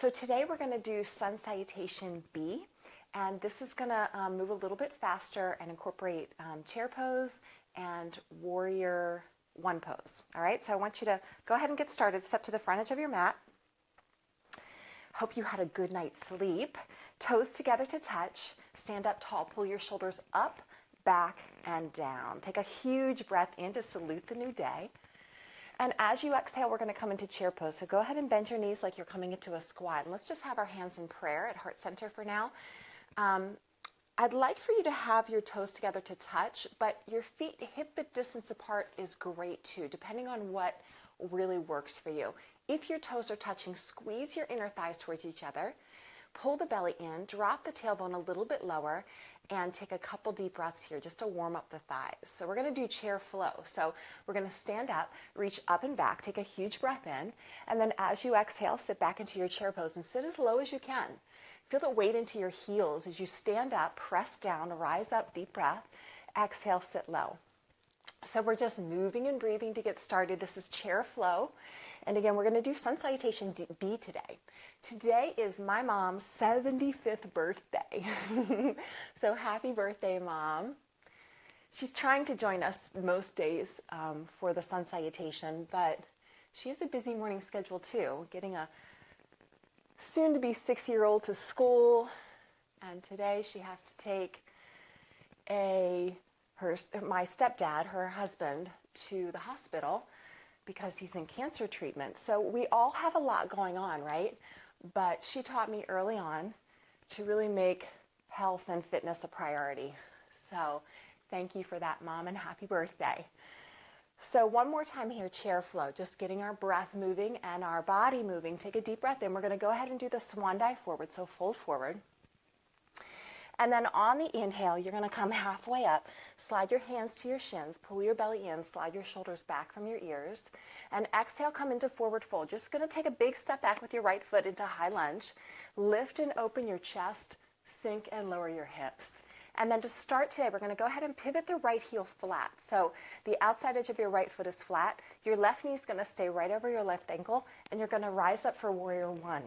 So today we're going to do Sun Salutation B, and this is going to move a little bit faster and incorporate chair pose and warrior one pose. All right, so I want you to go ahead and get started. Step to the front edge of your mat. Hope you had a good night's sleep. Toes together to touch. Stand up tall. Pull your shoulders up, back, and down. Take a huge breath in to salute the new day. And as you exhale, we're going to come into chair pose. So go ahead and bend your knees like you're coming into a squat. And let's just have our hands in prayer at heart center for now. I'd like for you to have your toes together to touch, but your feet hip-width distance apart is great too, depending on what really works for you. If your toes are touching, squeeze your inner thighs towards each other. Pull the belly in, drop the tailbone a little bit lower, and take a couple deep breaths here just to warm up the thighs. So we're going to do chair flow. So we're going to stand up, reach up and back, take a huge breath in, and then as you exhale, sit back into your chair pose and sit as low as you can. Feel the weight into your heels as you stand up, press down, rise up, deep breath, exhale, sit low. So we're just moving and breathing to get started. This is chair flow. And again, we're going to do Sun Salutation B today. Today is my mom's 75th birthday. So happy birthday, Mom. She's trying to join us most days for the Sun Salutation, but she has a busy morning schedule too, getting a soon-to-be 6-year-old to school. And today she has to take my stepdad, her husband, to the hospital because he's in cancer treatment. So we all have a lot going on, right? But she taught me early on to really make health and fitness a priority. So thank you for that, Mom, and happy birthday. So one more time here, chair flow, just getting our breath moving and our body moving. Take a deep breath in. We're going to go ahead and do the swan dive forward, so fold forward. And then on the inhale, you're going to come halfway up, slide your hands to your shins, pull your belly in, slide your shoulders back from your ears, and exhale, come into forward fold. Just going to take a big step back with your right foot into high lunge. Lift and open your chest, sink and lower your hips. And then to start today, we're going to go ahead and pivot the right heel flat. So the outside edge of your right foot is flat. Your left knee is going to stay right over your left ankle, and you're going to rise up for warrior one.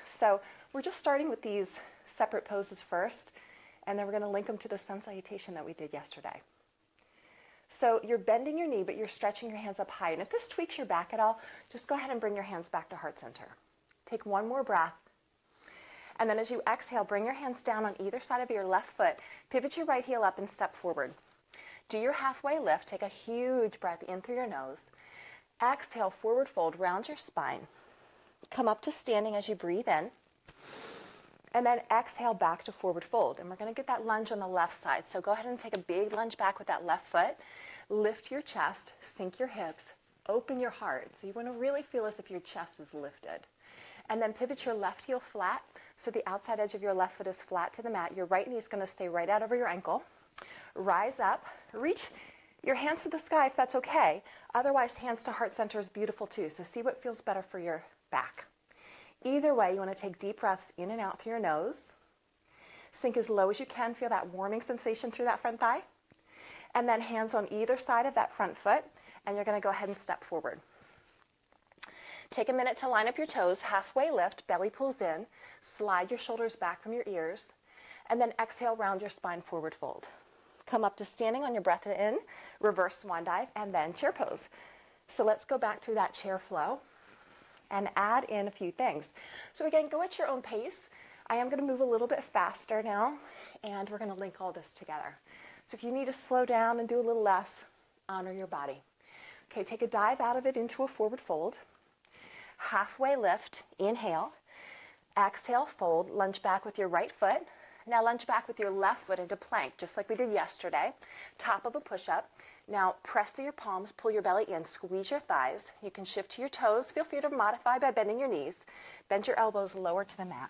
So we're just starting with these separate poses first, and then we're going to link them to the Sun Salutation that we did yesterday. So you're bending your knee, but you're stretching your hands up high. And if this tweaks your back at all, just go ahead and bring your hands back to heart center. Take one more breath. And then as you exhale, bring your hands down on either side of your left foot. Pivot your right heel up and step forward. Do your halfway lift. Take a huge breath in through your nose. Exhale, forward fold, round your spine. Come up to standing as you breathe in. And then exhale back to forward fold. And we're going to get that lunge on the left side. So go ahead and take a big lunge back with that left foot. Lift your chest, sink your hips, open your heart. So you want to really feel as if your chest is lifted. And then pivot your left heel flat. So the outside edge of your left foot is flat to the mat. Your right knee is going to stay right out over your ankle. Rise up. Reach your hands to the sky if that's okay. Otherwise, hands to heart center is beautiful too. So see what feels better for your back. Either way, you want to take deep breaths in and out through your nose. Sink as low as you can. Feel that warming sensation through that front thigh. And then hands on either side of that front foot. And you're going to go ahead and step forward. Take a minute to line up your toes. Halfway lift, belly pulls in. Slide your shoulders back from your ears. And then exhale, round your spine, forward fold. Come up to standing on your breath in. Reverse swan dive, and then chair pose. So let's go back through that chair flow and add in a few things. So again, go at your own pace. I am going to move a little bit faster now, and we're going to link all this together. So if you need to slow down and do a little less, honor your body. Okay, take a dive out of it into a forward fold. Halfway lift, inhale. Exhale, fold, lunge back with your right foot. Now lunge back with your left foot into plank, just like we did yesterday. Top of a push-up. Now press through your palms, pull your belly in, squeeze your thighs. You can shift to your toes. Feel free to modify by bending your knees. Bend your elbows lower to the mat.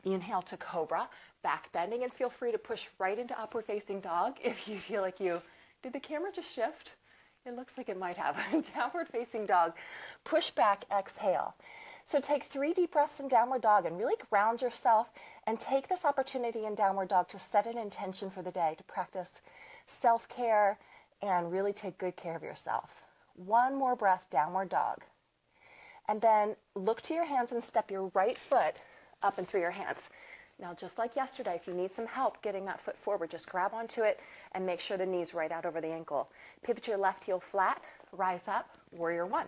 Inhale to cobra, back bending, and feel free to push right into upward facing dog if you feel like you... Did the camera just shift? It looks like it might have. Downward facing dog. Push back, exhale. So take 3 deep breaths in downward dog and really ground yourself, and take this opportunity in downward dog to set an intention for the day, to practice self-care and really take good care of yourself. One more breath, downward dog. And then look to your hands and step your right foot up and through your hands. Now, just like yesterday, if you need some help getting that foot forward, just grab onto it and make sure the knee's right out over the ankle. Pivot your left heel flat, rise up, warrior one.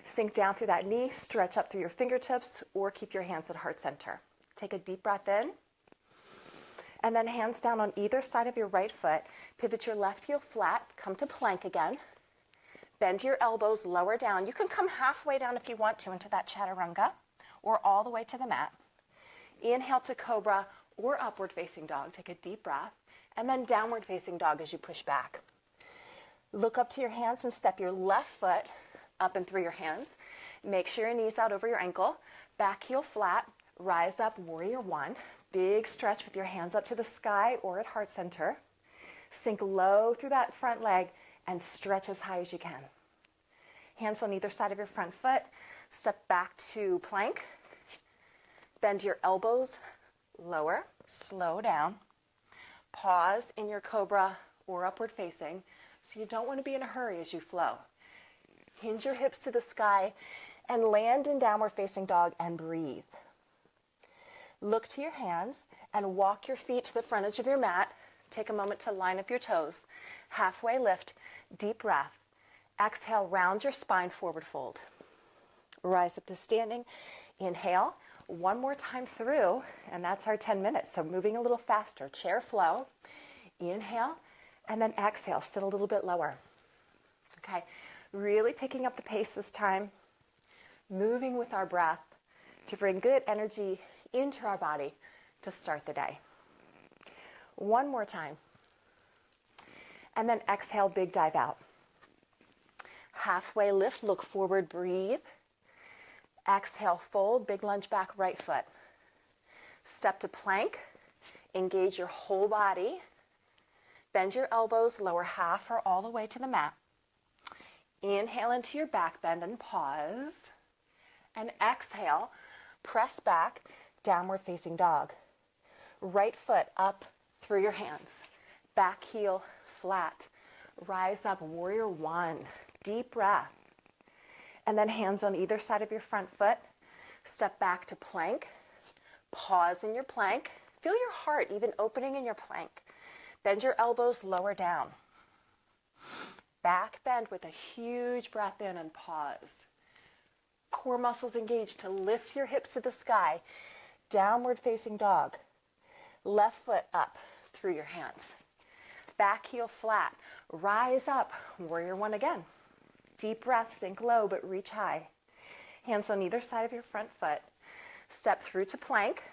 Sink down through that knee, stretch up through your fingertips, or keep your hands at heart center. Take a deep breath in, and then hands down on either side of your right foot. Pivot your left heel flat, come to plank again. Bend your elbows, lower down. You can come halfway down if you want to into that chaturanga, or all the way to the mat. Inhale to cobra or upward facing dog. Take a deep breath, and then downward facing dog as you push back. Look up to your hands and step your left foot up and through your hands. Make sure your knee's out over your ankle. Back heel flat, rise up, warrior one. Big stretch with your hands up to the sky or at heart center. Sink low through that front leg and stretch as high as you can. Hands on either side of your front foot. Step back to plank. Bend your elbows, lower, slow down. Pause in your cobra or upward facing, so you don't want to be in a hurry as you flow. Hinge your hips to the sky and land in downward facing dog and breathe. Look to your hands and walk your feet to the front edge of your mat. Take a moment to line up your toes. Halfway lift, deep breath. Exhale, round your spine, forward fold. Rise up to standing. Inhale. One more time through, and that's our 10 minutes. So moving a little faster. Chair flow. Inhale, and then exhale. Sit a little bit lower. Okay, really picking up the pace this time. Moving with our breath to bring good energy into our body to start the day. One more time. And then exhale, big dive out. Halfway lift, look forward, breathe. Exhale, fold, big lunge back, right foot. Step to plank, engage your whole body. Bend your elbows, lower half or all the way to the mat. Inhale into your back bend and pause. And exhale, press back, downward facing dog. Right foot up through your hands. Back heel flat. Rise up, warrior one. Deep breath. And then hands on either side of your front foot. Step back to plank. Pause in your plank. Feel your heart even opening in your plank. Bend your elbows, lower down. Back bend with a huge breath in and pause. Core muscles engaged to lift your hips to the sky. Downward facing dog. Left foot up through your hands. Back heel flat. Rise up, warrior one again. Deep breath, sink low but reach high. Hands on either side of your front foot. Step through to plank.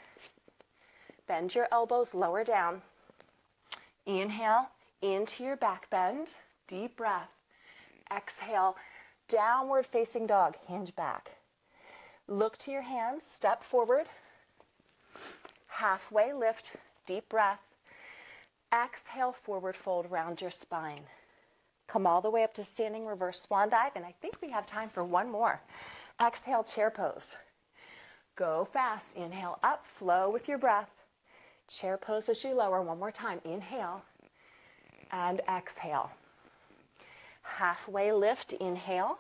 Bend your elbows, lower down. Inhale into your back bend. Deep breath. Exhale, downward facing dog, hinge back. Look to your hands, step forward. Halfway lift, deep breath. Exhale, forward fold, round your spine. Come all the way up to standing reverse swan dive, and I think we have time for one more. Exhale, chair pose. Go fast. Inhale up, flow with your breath. Chair pose as you lower. One more time. Inhale and exhale. Halfway lift. Inhale.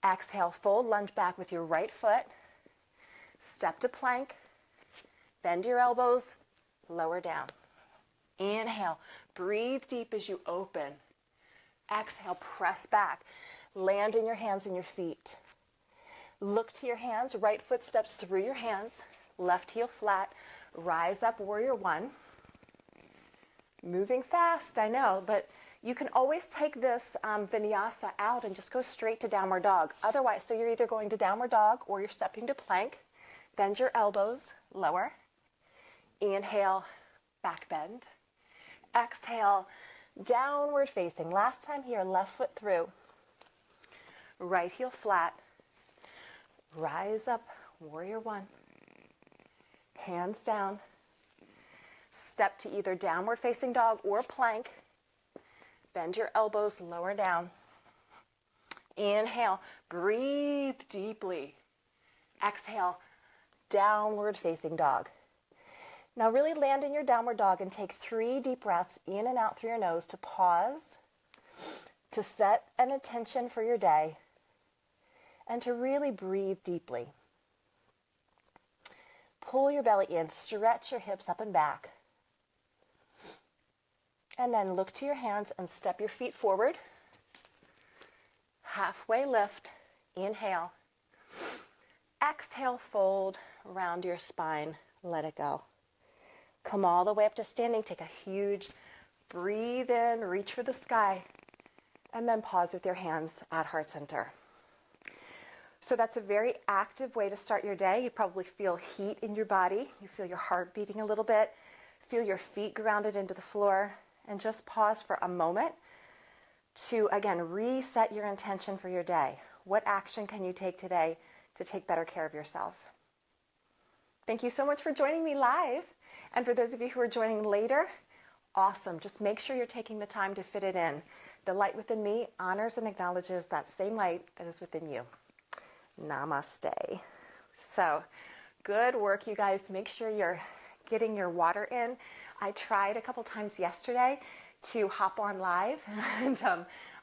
Exhale, fold, lunge back with your right foot. Step to plank. Bend your elbows, lower down. Inhale. Breathe deep as you open. Exhale, press back. Land in your hands and your feet. Look to your hands. Right foot steps through your hands. Left heel flat. Rise up, warrior one. Moving fast, I know, but you can always take this vinyasa out and just go straight to downward dog. Otherwise, so you're either going to downward dog or you're stepping to plank. Bend your elbows, lower. Inhale, back bend. Exhale, downward facing. Last time here, left foot through. Right heel flat. Rise up, warrior one. Hands down. Step to either downward facing dog or plank. Bend your elbows, lower down. Inhale, breathe deeply. Exhale, downward facing dog. Now really land in your downward dog and take 3 deep breaths in and out through your nose to pause, to set an intention for your day, and to really breathe deeply. Pull your belly in, stretch your hips up and back. And then look to your hands and step your feet forward. Halfway lift, inhale. Exhale, fold, round your spine, let it go. Come all the way up to standing, take a huge breathe in, reach for the sky, and then pause with your hands at heart center. So that's a very active way to start your day. You probably feel heat in your body. You feel your heart beating a little bit. Feel your feet grounded into the floor. And just pause for a moment to, again, reset your intention for your day. What action can you take today to take better care of yourself? Thank you so much for joining me live. And for those of you who are joining later, awesome. Just make sure you're taking the time to fit it in. The light within me honors and acknowledges that same light that is within you. Namaste. So, good work, you guys. Make sure you're getting your water in. I tried a couple times yesterday to hop on live, and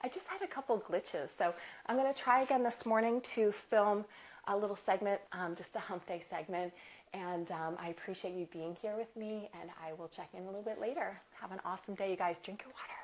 I just had a couple glitches. So I'm going to try again this morning to film a little segment, just a hump day segment. And I appreciate you being here with me, and I will check in a little bit later. Have an awesome day, you guys. Drink your water.